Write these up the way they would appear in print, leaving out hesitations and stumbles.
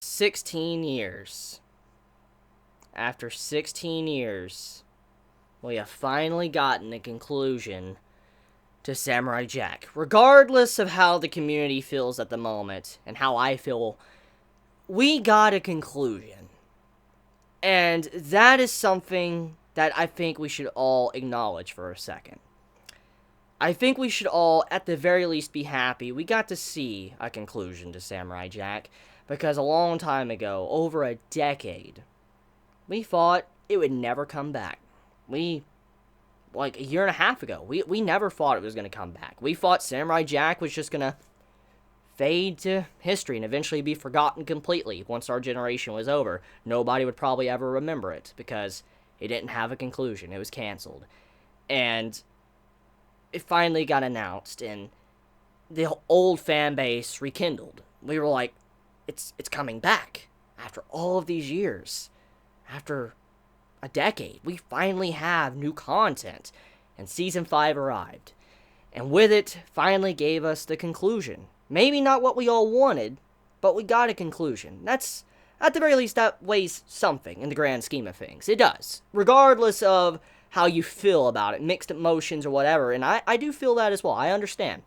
$16 After 16 years, we have finally gotten a conclusion to Samurai Jack. Regardless of how the community feels at the moment, and how I feel, we got a conclusion. And that is something that I think we should all acknowledge for a second. I think we should all, at the very least, be happy we got to see a conclusion to Samurai Jack, because a long time ago, over a decade, we thought it would never come back. Like a year and a half ago, we never thought it was going to come back. We thought Samurai Jack was just going to fade to history and eventually be forgotten completely once our generation was over. Nobody would probably ever remember it because it didn't have a conclusion. It was canceled. And it finally got announced, and the old fan base rekindled. We were like, it's coming back. After all of these years, after a decade, we finally have new content, and Season 5 arrived. And with it, finally gave us the conclusion. Maybe not what we all wanted, but we got a conclusion. That's, at the very least, that weighs something in the grand scheme of things. It does. Regardless of how you feel about it, mixed emotions or whatever, and I do feel that as well. I understand.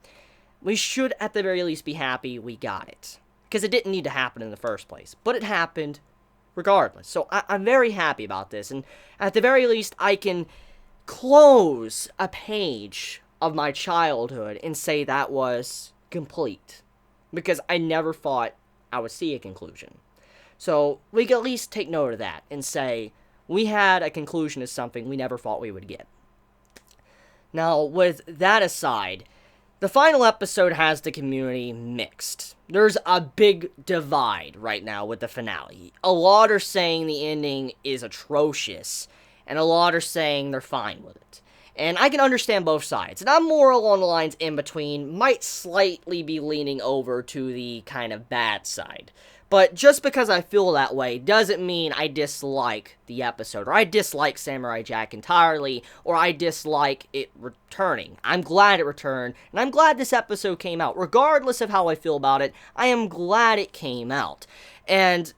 We should, at the very least, be happy we got it. Because it didn't need to happen in the first place. But it happened regardless. So I'm very happy about this. And at the very least, I can close a page of my childhood and say that was complete. Because I never thought I would see a conclusion. So we can at least take note of that and say we had a conclusion to something we never thought we would get. Now, with that aside, the final episode has the community mixed. There's a big divide right now with the finale. A lot are saying the ending is atrocious, and a lot are saying they're fine with it. And I can understand both sides, and I'm more along the lines in between, might slightly be leaning over to the kind of bad side. But just because I feel that way doesn't mean I dislike the episode, or I dislike Samurai Jack entirely, or I dislike it returning. I'm glad it returned, and I'm glad this episode came out. Regardless of how I feel about it, I am glad it came out. And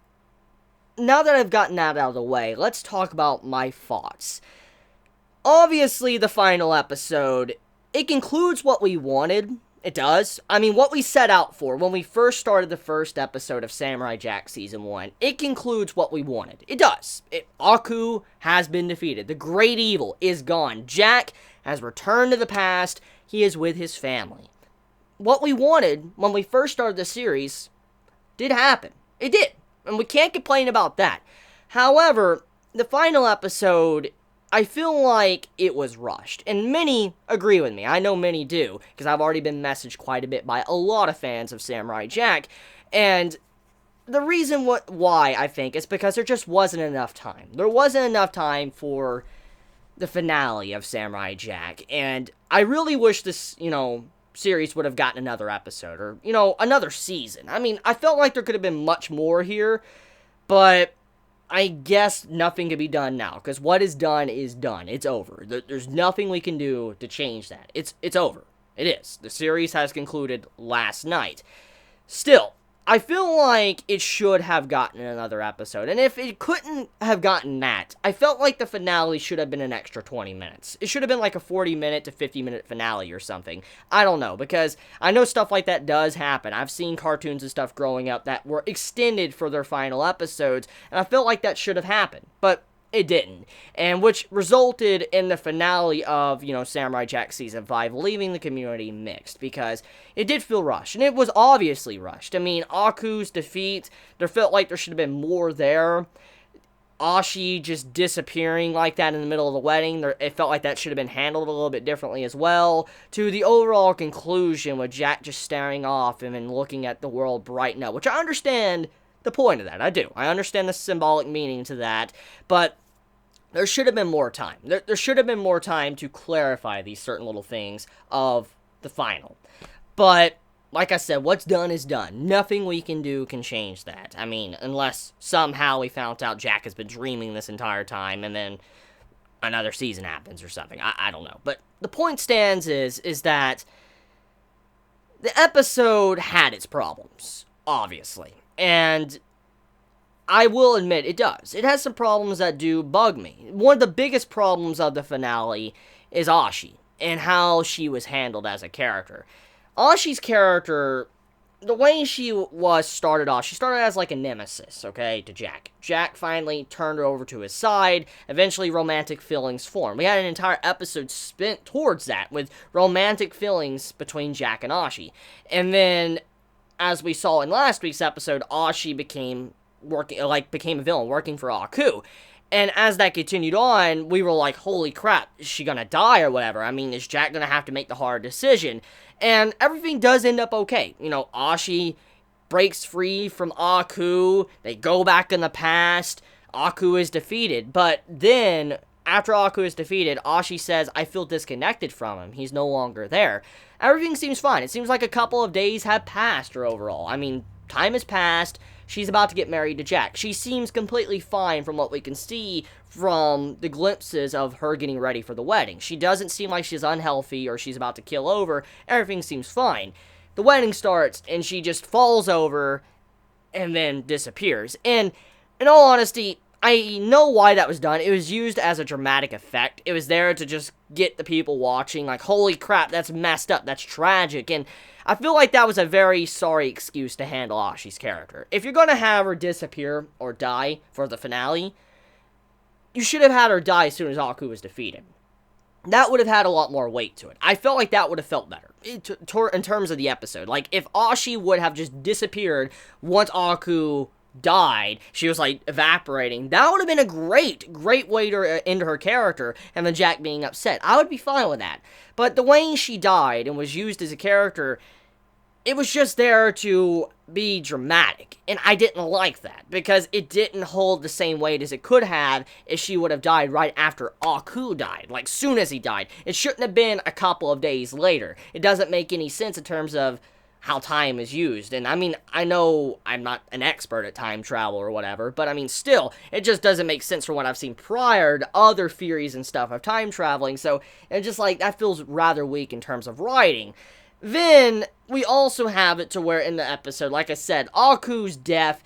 now that I've gotten that out of the way, let's talk about my thoughts. Obviously, the final episode, it concludes what we wanted. It does. I mean, what we set out for when we first started the first episode of Samurai Jack Season 1, it concludes what we wanted. It does. Aku has been defeated. The great evil is gone. Jack has returned to the past. He is with his family. What we wanted when we first started the series did happen. It did. And we can't complain about that. However, the final episode, I feel like it was rushed, and many agree with me. I know many do, because I've already been messaged quite a bit by a lot of fans of Samurai Jack, and the reason why, I think, is because there just wasn't enough time. There wasn't enough time for the finale of Samurai Jack, and I really wish this, series would have gotten another episode, or, another season. I mean, I felt like there could have been much more here, but I guess nothing can be done now, because what is done is done. It's over. There's nothing we can do to change that. It's over. It is. The series has concluded last night. Still, I feel like it should have gotten another episode, and if it couldn't have gotten that, I felt like the finale should have been an extra 20 minutes. It should have been like a 40-minute to 50-minute finale or something. I don't know, because I know stuff like that does happen. I've seen cartoons and stuff growing up that were extended for their final episodes, and I felt like that should have happened, but it didn't, and which resulted in the finale of, Samurai Jack Season 5 leaving the community mixed, because it did feel rushed, and it was obviously rushed. I mean, Aku's defeat, there felt like there should have been more there. Ashi just disappearing like that in the middle of the wedding, it felt like that should have been handled a little bit differently as well, to the overall conclusion with Jack just staring off and then looking at the world brighten up, which I understand the point of that. I do. I understand the symbolic meaning to that, but there should have been more time. There should have been more time to clarify these certain little things of the final. But, like I said, what's done is done. Nothing we can do can change that. I mean, unless somehow we found out Jack has been dreaming this entire time, and then another season happens or something. I don't know. But the point stands is that The episode had its problems, obviously. And I will admit it does. It has some problems that do bug me. One of the biggest problems of the finale is Ashi and how she was handled as a character. Ashi's character, the way she was started off, she started as like a nemesis, okay, to Jack. Jack finally turned her over to his side. Eventually, romantic feelings formed. We had an entire episode spent towards that, with romantic feelings between Jack and Ashi. And then, as we saw in last week's episode, Ashi became a villain, working for Aku. And as that continued on, we were like, holy crap, is she gonna die or whatever? I mean, is Jack gonna have to make the hard decision? And everything does end up okay. You know, Ashi breaks free from Aku, they go back in the past, Aku is defeated. But then, after Aku is defeated, Ashi says, I feel disconnected from him, he's no longer there. Everything seems fine. It seems like a couple of days have passed or overall. I mean, time has passed. She's about to get married to Jack. She seems completely fine from what we can see from the glimpses of her getting ready for the wedding. She doesn't seem like she's unhealthy or she's about to kill over. Everything seems fine. The wedding starts, and she just falls over and then disappears. And in all honesty, I know why that was done. It was used as a dramatic effect. It was there to just get the people watching, like, holy crap, that's messed up, that's tragic. And I feel like that was a very sorry excuse to handle Ashi's character. If you're gonna have her disappear or die for the finale, you should have had her die as soon as Aku was defeated. That would have had a lot more weight to it. I felt like that would have felt better in terms of the episode. Like, if Ashi would have just disappeared once Aku died, she was like evaporating, that would have been a great way to end her character, and then Jack being upset. I would be fine with that. But the way she died and was used as a character, it was just there to be dramatic, and I didn't like that, because it didn't hold the same weight as it could have if she would have died right after Aku died, like soon as he died. It shouldn't have been a couple of days later. It doesn't make any sense in terms of how time is used. And I mean, I know I'm not an expert at time travel or whatever, but I mean, still, it just doesn't make sense from what I've seen prior to other theories and stuff of time traveling. So it's just like, that feels rather weak in terms of writing. Then we also have it to where in the episode, like I said, Aku's death,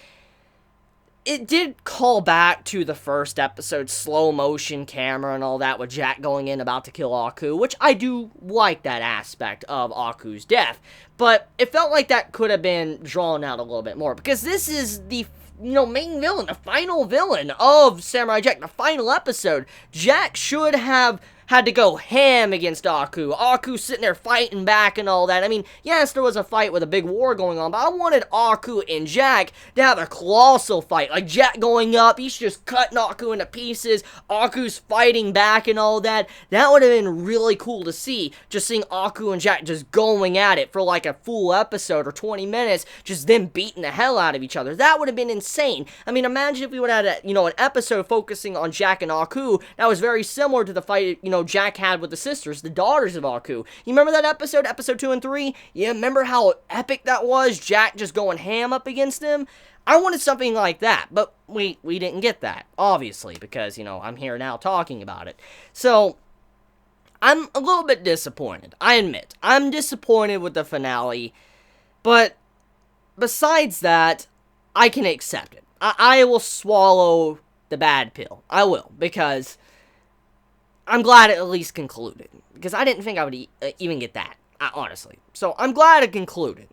it did call back to the first episode, slow motion camera and all that, with Jack going in about to kill Aku, which I do like that aspect of Aku's death. But it felt like that could have been drawn out a little bit more, because this is the main villain, the final villain of Samurai Jack, the final episode. Jack should have had to go ham against Aku. Aku sitting there fighting back and all that. I mean, yes, there was a fight with a big war going on, but I wanted Aku and Jack to have a colossal fight. Like, Jack going up, he's just cutting Aku into pieces, Aku's fighting back and all that. That would have been really cool to see, just seeing Aku and Jack just going at it for like a full episode or 20 minutes, just them beating the hell out of each other. That would have been insane. I mean, imagine if we would have had an episode focusing on Jack and Aku that was very similar to the fight, Jack had with the sisters, the daughters of Aku. You remember that episode 2 and 3? You remember how epic that was? Jack just going ham up against him? I wanted something like that, but we didn't get that, obviously, because, I'm here now talking about it. So, I'm a little bit disappointed, I admit. I'm disappointed with the finale, but besides that, I can accept it. I will swallow the bad pill. I will, because I'm glad it at least concluded, because I didn't think I would even get that, honestly. So, I'm glad it concluded.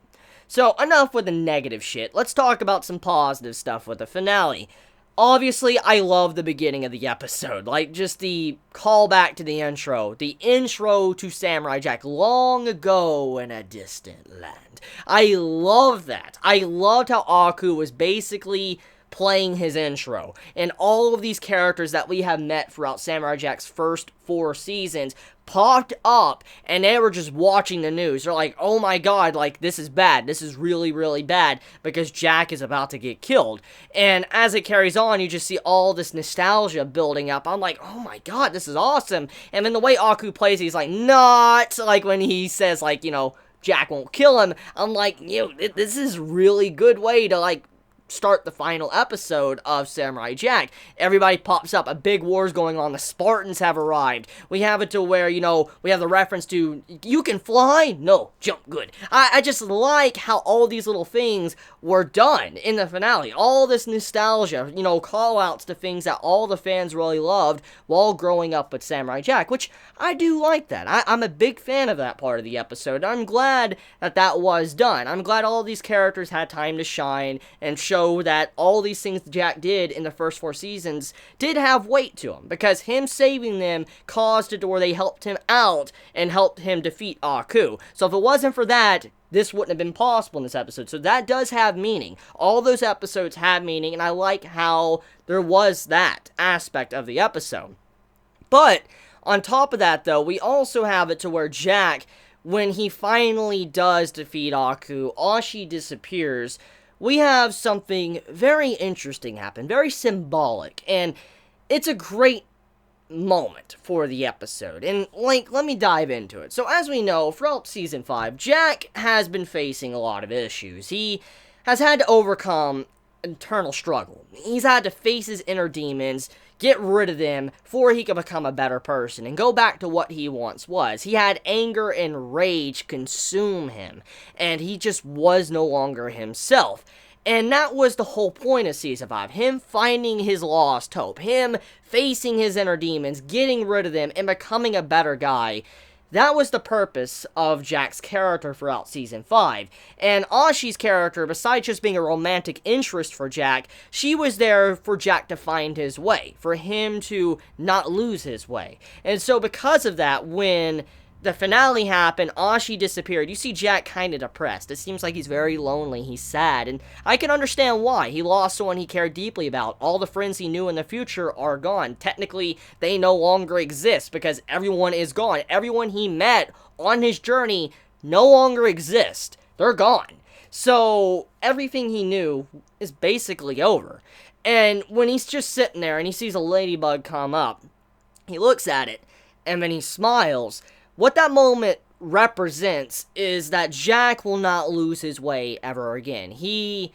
So, enough with the negative shit. Let's talk about some positive stuff with the finale. Obviously, I love the beginning of the episode, like just the callback to the intro to Samurai Jack long ago in a distant land. I love that. I loved how Aku was basically playing his intro, and all of these characters that we have met throughout Samurai Jack's first 4 seasons popped up, and they were just watching the news. They're like, oh my god, like, this is bad, this is really, really bad, because Jack is about to get killed. And as it carries on, you just see all this nostalgia building up. I'm like, oh my god, this is awesome. And then the way Aku plays, he's like, not, like, when he says, like, Jack won't kill him, I'm like, this is really good way to, like, start the final episode of Samurai Jack. Everybody pops up, a big war's going on, the Spartans have arrived. We have it to where, we have the reference to, you can fly? No, jump, good. I just like how all these little things were done in the finale. All this nostalgia, call-outs to things that all the fans really loved while growing up with Samurai Jack, which I do like that. I'm a big fan of that part of the episode. I'm glad that was done. I'm glad all these characters had time to shine and show that all these things Jack did in the first 4 seasons did have weight to him, because him saving them caused it to where they helped him out and helped him defeat Aku. So if it wasn't for that, this wouldn't have been possible in this episode. So that does have meaning. All those episodes have meaning, and I like how there was that aspect of the episode. But on top of that, though, we also have it to where Jack, when he finally does defeat Aku, Ashi disappears. We have something very interesting happen, very symbolic, and it's a great moment for the episode. And, let me dive into it. So, as we know, throughout Season 5, Jack has been facing a lot of issues. He has had to overcome internal struggle. He's had to face his inner demons, get rid of them, before he could become a better person, and go back to what he once was. He had anger and rage consume him, and he just was no longer himself. And that was the whole point of Season 5, him finding his lost hope, him facing his inner demons, getting rid of them, and becoming a better guy. That was the purpose of Jack's character throughout Season 5. And Ashi's character, besides just being a romantic interest for Jack, she was there for Jack to find his way, for him to not lose his way. And so because of that, when the finale happened, Ashi disappeared, you see Jack kind of depressed. It seems like he's very lonely, he's sad, and I can understand why. He lost someone he cared deeply about. All the friends he knew in the future are gone. Technically, they no longer exist because everyone is gone. Everyone he met on his journey no longer exists. They're gone. So, everything he knew is basically over. And when he's just sitting there and he sees a ladybug come up, he looks at it, and then he smiles. What that moment represents is that Jack will not lose his way ever again. He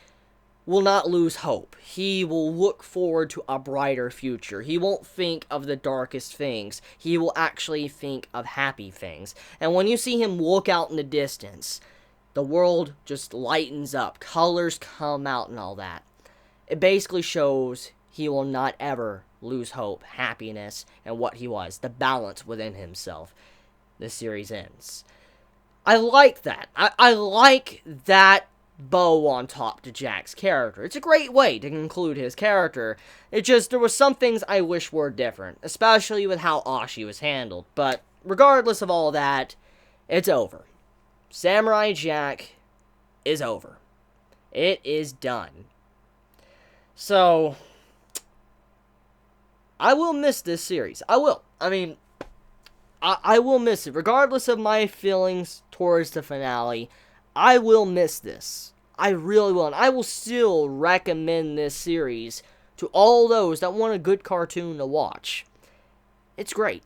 will not lose hope. He will look forward to a brighter future. He won't think of the darkest things. He will actually think of happy things. And when you see him look out in the distance, the world just lightens up. Colors come out and all that. It basically shows he will not ever lose hope, happiness, and what he was. The balance within himself. The series ends. I like that. I like that bow on top to Jack's character. It's a great way to conclude his character. It just, there was some things I wish were different, especially with how Ashi was handled. But regardless of all that, it's over. Samurai Jack is over. It is done. So, I will miss this series. I will. I will miss it. Regardless of my feelings towards the finale, I will miss this. I really will. And I will still recommend this series to all those that want a good cartoon to watch. It's great.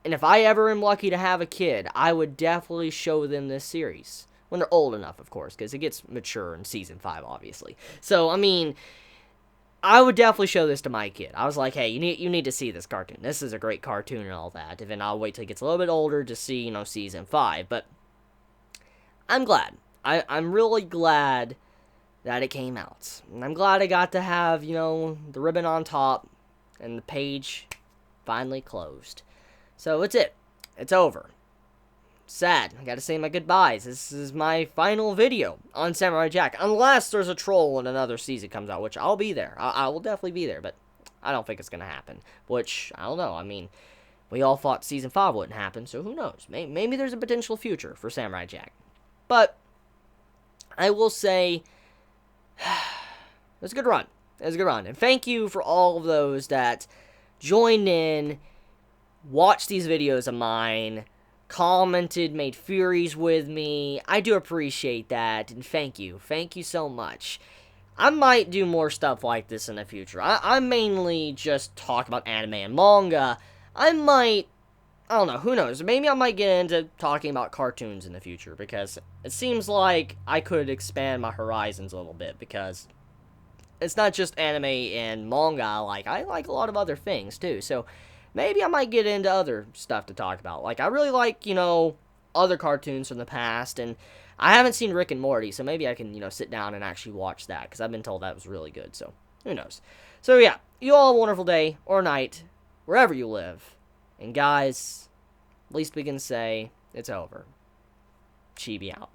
And if I ever am lucky to have a kid, I would definitely show them this series. When they're old enough, of course, because it gets mature in Season 5, obviously. So, I would definitely show this to my kid. I was like, hey, you need to see this cartoon. This is a great cartoon and all that. And then I'll wait till he gets a little bit older to see, Season 5. But I'm glad. I'm really glad that it came out. And I'm glad I got to have, the ribbon on top and the page finally closed. So it's it. It's over. Sad. I gotta say my goodbyes. This is my final video on Samurai Jack. Unless there's a troll and another season comes out, which I'll be there. I will definitely be there, but I don't think it's gonna happen. Which, I don't know. We all thought Season 5 wouldn't happen, so who knows? Maybe there's a potential future for Samurai Jack. But, I will say, it was a good run. It was a good run. And thank you for all of those that joined in, watched these videos of mine, commented, made theories with me. I do appreciate that, and thank you. Thank you so much. I might do more stuff like this in the future. I mainly just talk about anime and manga. I don't know, who knows. Maybe I might get into talking about cartoons in the future, because it seems like I could expand my horizons a little bit, because it's not just anime and manga I like. I like a lot of other things, too. So maybe I might get into other stuff to talk about. Like, I really like, other cartoons from the past, and I haven't seen Rick and Morty, so maybe I can, sit down and actually watch that, because I've been told that was really good, so who knows. So, yeah, you all have a wonderful day or night, wherever you live. And, guys, least we can say, it's over. Chibi out.